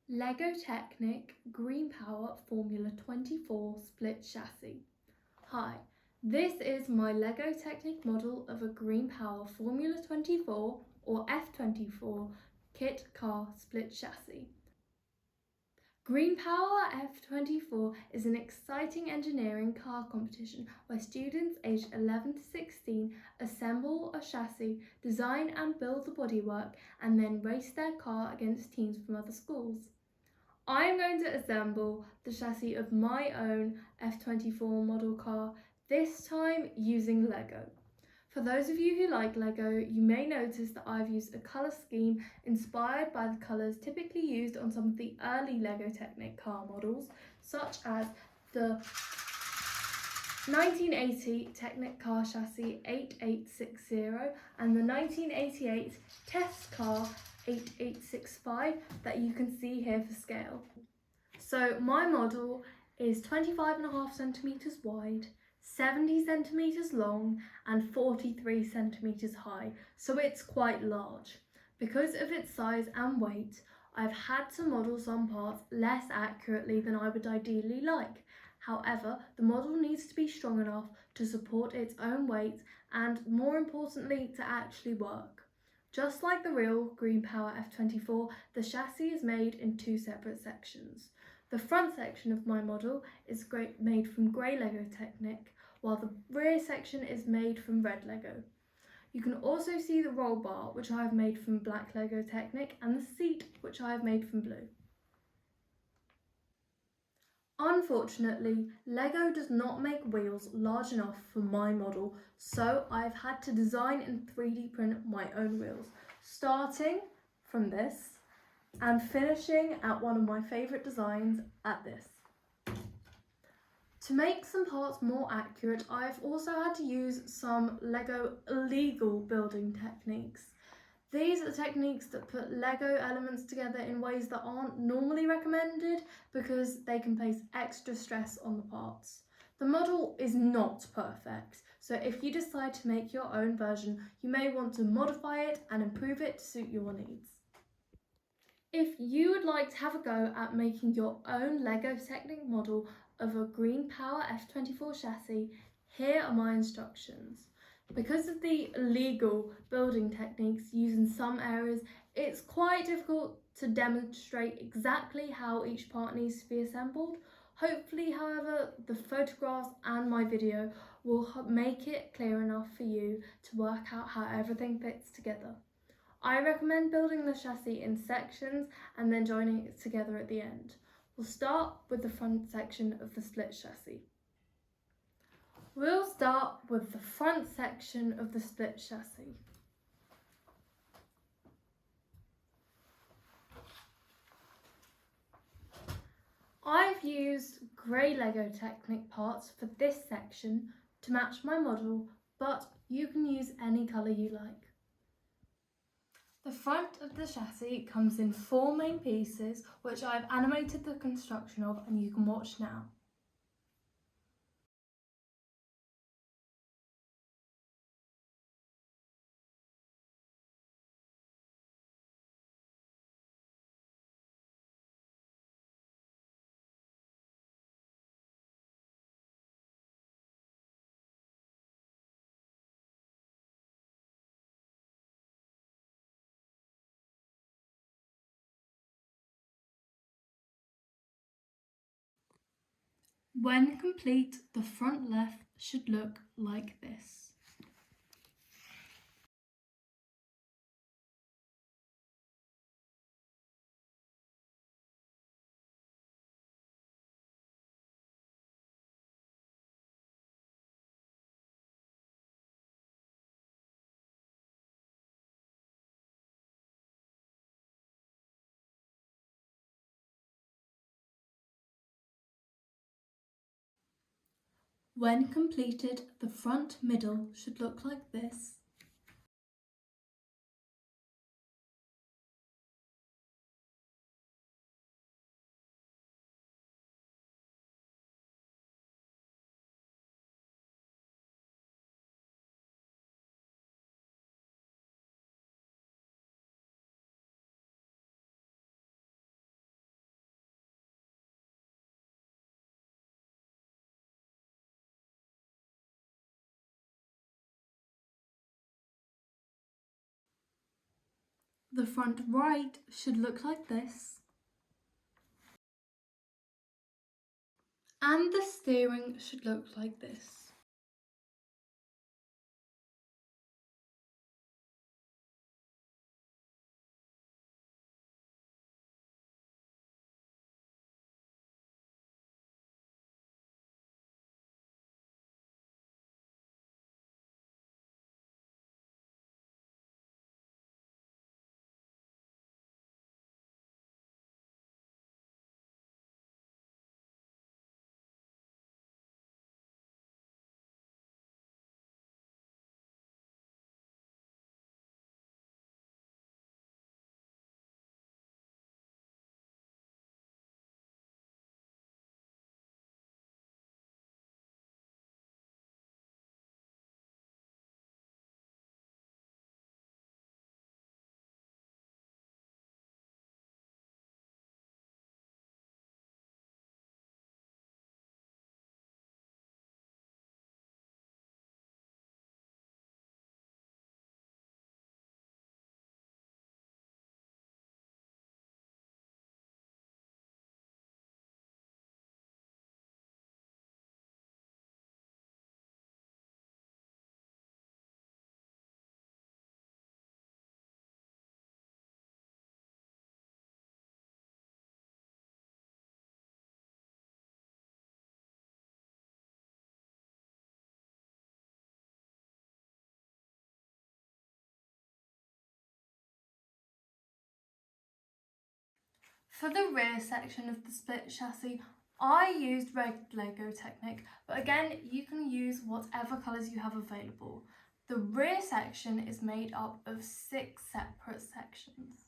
Lego Technic Greenpower Formula 24 split chassis. Hi, this is my Lego Technic model of a Greenpower Formula 24 or F24 kit car split chassis. Greenpower F24 is an exciting engineering car competition where students aged 11 to 16 assemble a chassis, design and build the bodywork, and then race their car against teams from other schools. I am going to assemble the chassis of my own F24 model car, this time using Lego. For those of you who like Lego, you may notice that I've used a colour scheme inspired by the colours typically used on some of the early Lego Technic car models, such as the 1980 Technic car chassis 8860 and the 1988 test car 8865 that you can see here for scale. So my model is 25.5 centimetres wide, 70 centimetres long and 43 centimetres high, so it's quite large. Because of its size and weight, I've had to model some parts less accurately than I would ideally like. However, the model needs to be strong enough to support its own weight and, more importantly, to actually work. Just like the real Greenpower F24, the chassis is made in two separate sections. The front section of my model is made from grey Lego Technic, while the rear section is made from red Lego. You can also see the roll bar, which I have made from black Lego Technic, and the seat, which I have made from blue. Unfortunately, Lego does not make wheels large enough for my model, so I've had to design and 3D print my own wheels, starting from this and finishing at one of my favourite designs at this. To make some parts more accurate, I've also had to use some Lego illegal building techniques. These are techniques that put Lego elements together in ways that aren't normally recommended because they can place extra stress on the parts. The model is not perfect, so if you decide to make your own version, you may want to modify it and improve it to suit your needs. If you would like to have a go at making your own Lego Technic model of a Greenpower F24 chassis, here are my instructions. Because of the illegal building techniques used in some areas, it's quite difficult to demonstrate exactly how each part needs to be assembled. Hopefully, however, the photographs and my video will make it clear enough for you to work out how everything fits together. I recommend building the chassis in sections and then joining it together at the end. We'll start with the front section of the split chassis. We'll start with the front section of the split chassis. I've used grey Lego Technic parts for this section to match my model, but you can use any colour you like. The front of the chassis comes in 4 main pieces, which I've animated the construction of and you can watch now. When complete, the front left should look like this. When completed, the front middle should look like this. The front right should look like this. And the steering should look like this. For the rear section of the split chassis, I used red Lego Technic, but again, you can use whatever colours you have available. The rear section is made up of 6 separate sections.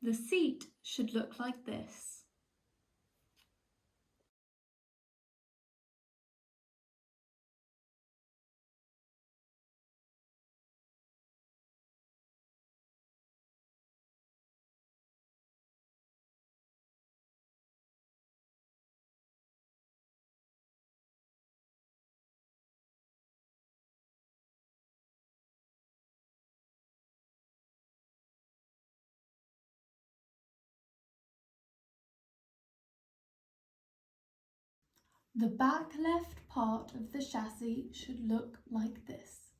The seat should look like this. The back left part of the chassis should look like this.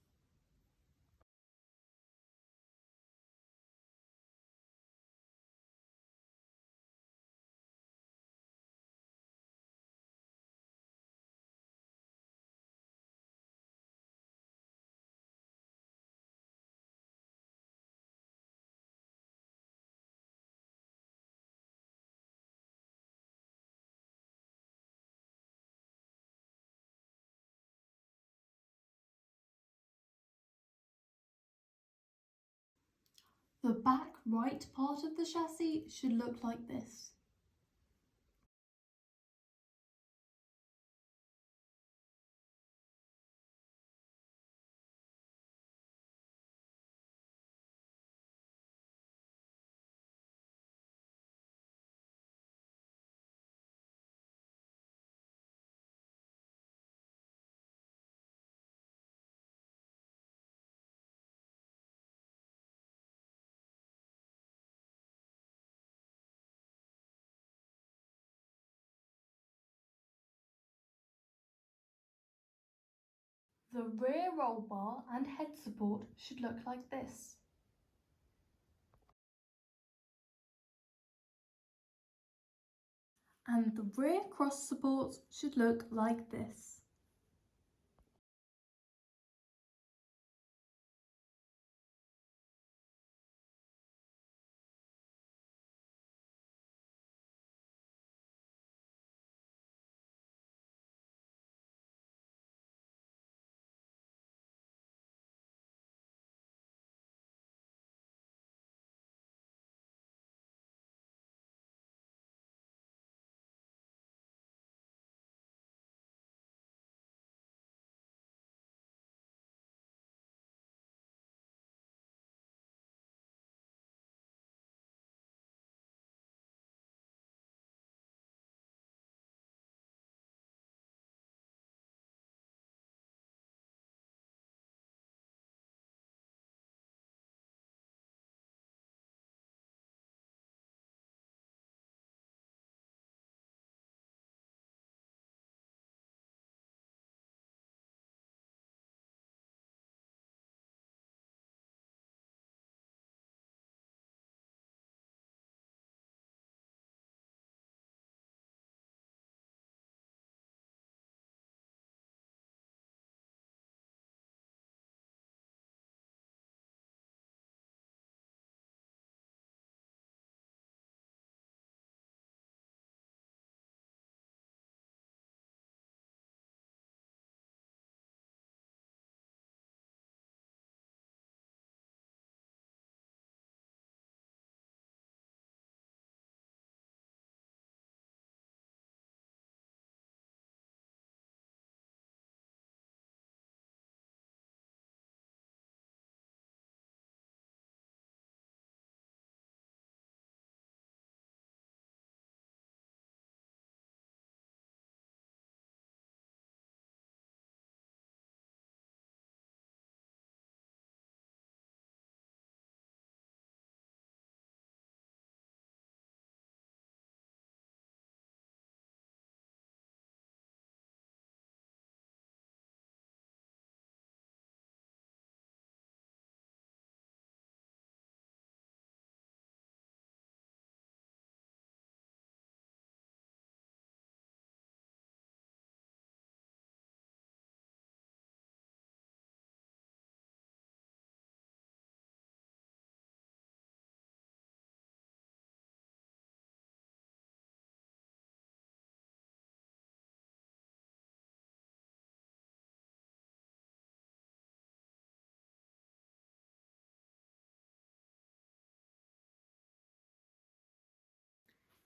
The back right part of the chassis should look like this. The rear roll bar and head support should look like this. And the rear cross supports should look like this.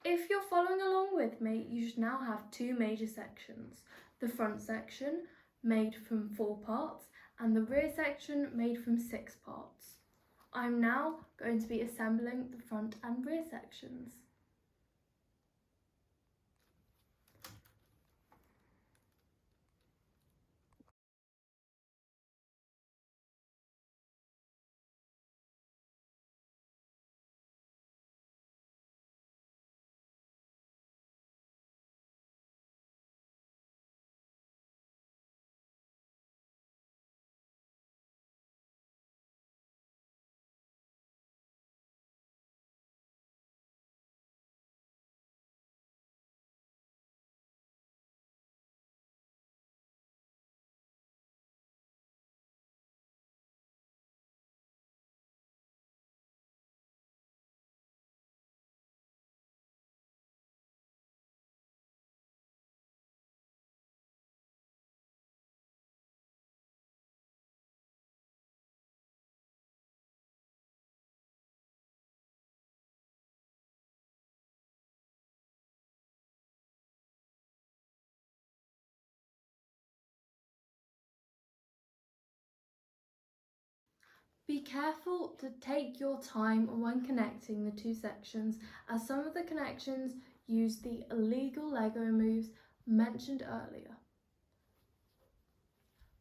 If you're following along with me, you should now have two major sections. The front section, made from 4 parts, and the rear section, made from 6 parts. I'm now going to be assembling the front and rear sections. Be careful to take your time when connecting the two sections, as some of the connections use the illegal Lego moves mentioned earlier.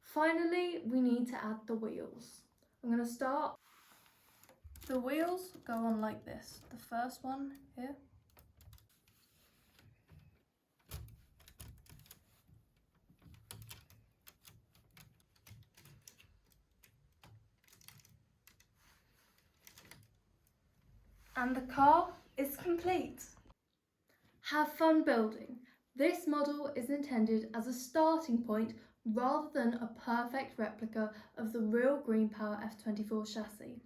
Finally, we need to add the wheels. I'm going to start. The wheels go on like this. The first one here. And the car is complete. Have fun building. This model is intended as a starting point rather than a perfect replica of the real Greenpower F24 chassis.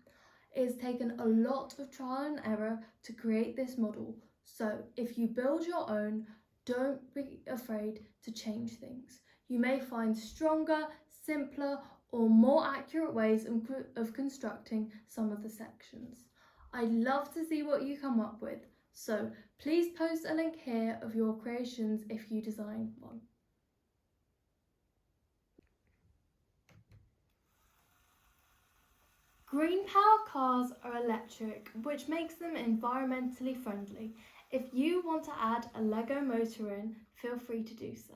It has taken a lot of trial and error to create this model, so if you build your own, don't be afraid to change things. You may find stronger, simpler, or more accurate ways of constructing some of the sections. I'd love to see what you come up with, so please post a link here of your creations if you design one. Greenpower cars are electric, which makes them environmentally friendly. If you want to add a Lego motor in, feel free to do so.